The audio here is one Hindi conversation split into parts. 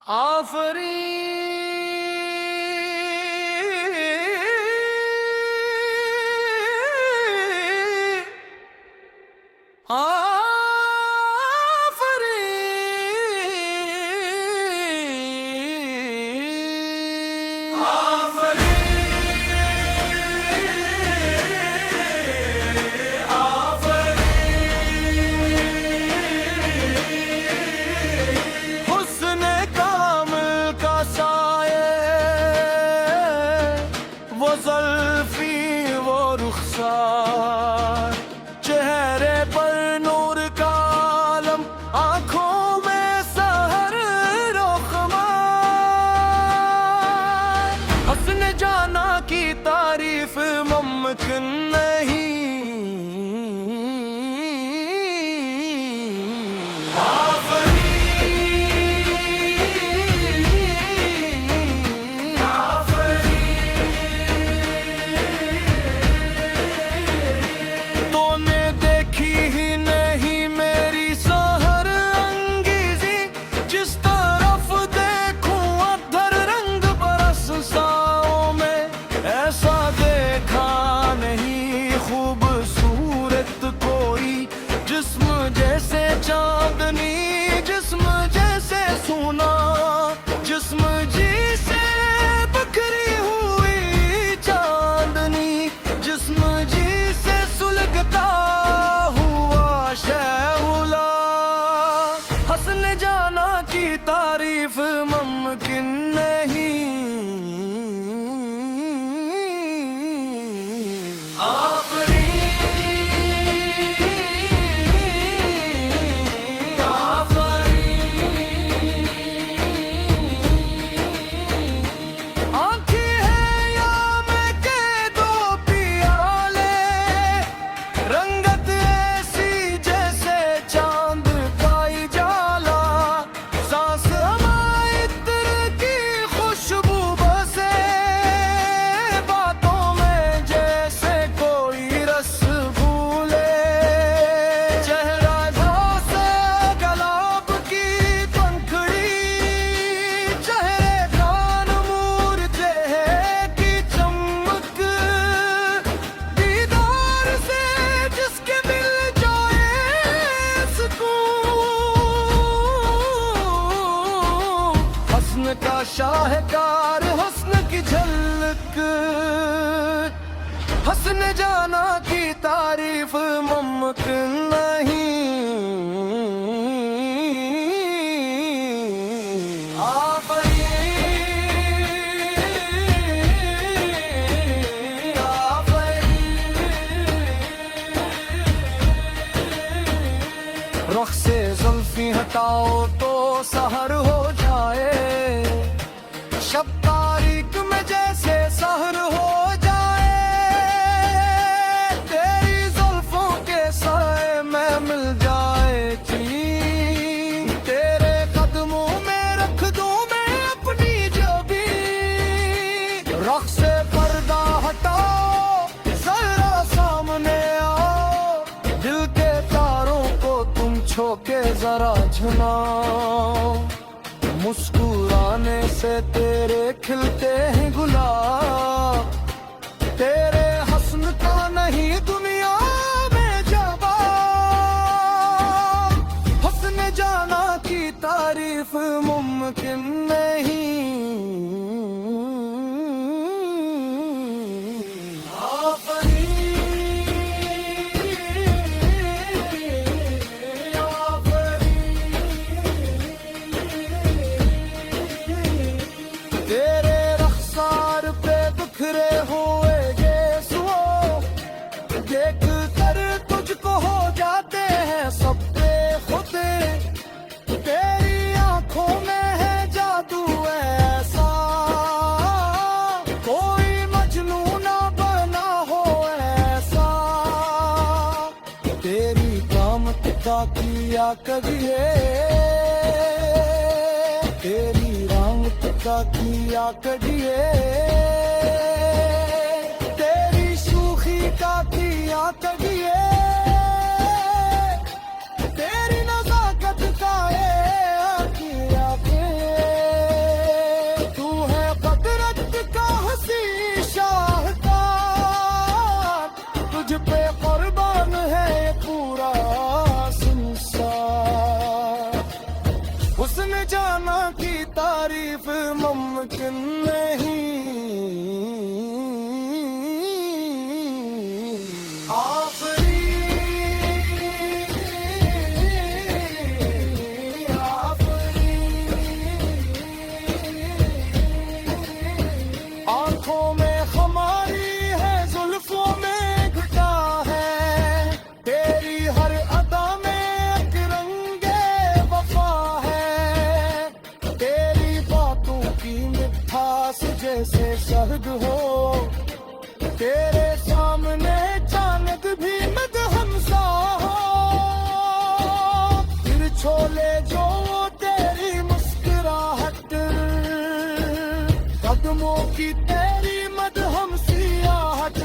आफरी चेहरे पर नूर का आलम, आंखों में सहर रोखमार। हस्न जाना की तारीफ मुमकिन नहीं, चांदनी जिस्म जैसे सोना, जिस्म जिसे बखरी हुई चांदनी, जिस्म जिसे सुलगता हुआ शैहुला। हसन जाना की तारीफ मुमकिन नहीं, का शाहकार हुस्न की झलक। हसन जाना की तारीफ मुमकिन नहीं, रुख से जुल्फी हटाओ तो सहर हो जाए, शब तारीक में जैसे सहर हो जाए। तेरी जुल्फों के साए में मिल जाए चीन, तेरे कदमों में रख दूं मैं अपनी जबी। रुख से पर्दा हटाओ जरा सामने आओ, दिल के तारों को तुम छोके जरा झुलाओ। मुस्कुराने से तेरे खिलते हैं गुलाब, तेरे हस्न का नहीं दुनिया में जवाब। हस्न जाना की तारीफ मुमकिन नहीं, देख कर तुझको हो जाते हैं सब बेखुदे। तेरी आंखों में है जादू ऐसा, कोई मजनू ना बना हो ऐसा। तेरी कामत का किया करिए, तेरी रंगत का किया करिए, का किया करिए, तेरी नज़ाकत का किया के। हुस्न जाना की तारीफ मुमकिन नहीं। आंखों में हमारी है, जुल्फों में घटा है, तेरी हर अदा में एक रंगे वफा है। तेरी बातों की मिठास जैसे शहद हो, तेरे सामने चांद भी मदहमसा हो। फिर छोले जो तेरी मुस्कुराहट, कदमों की तेरी मदहम सियाहट,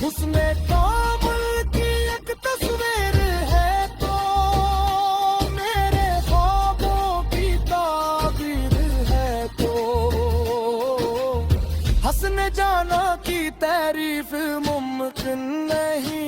उसमें काबुल की एक तस्वीर है तो मेरे ख्वाबों की ताबीर है तो। हंसने जाना की तारीफ मुमकिन नहीं।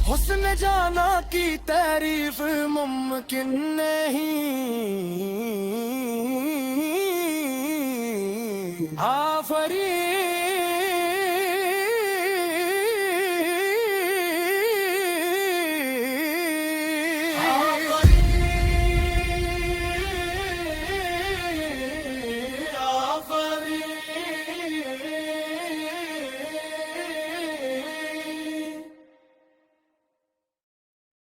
हुस्न जाना की तारीफ मुमकिन नहीं। आफरीन।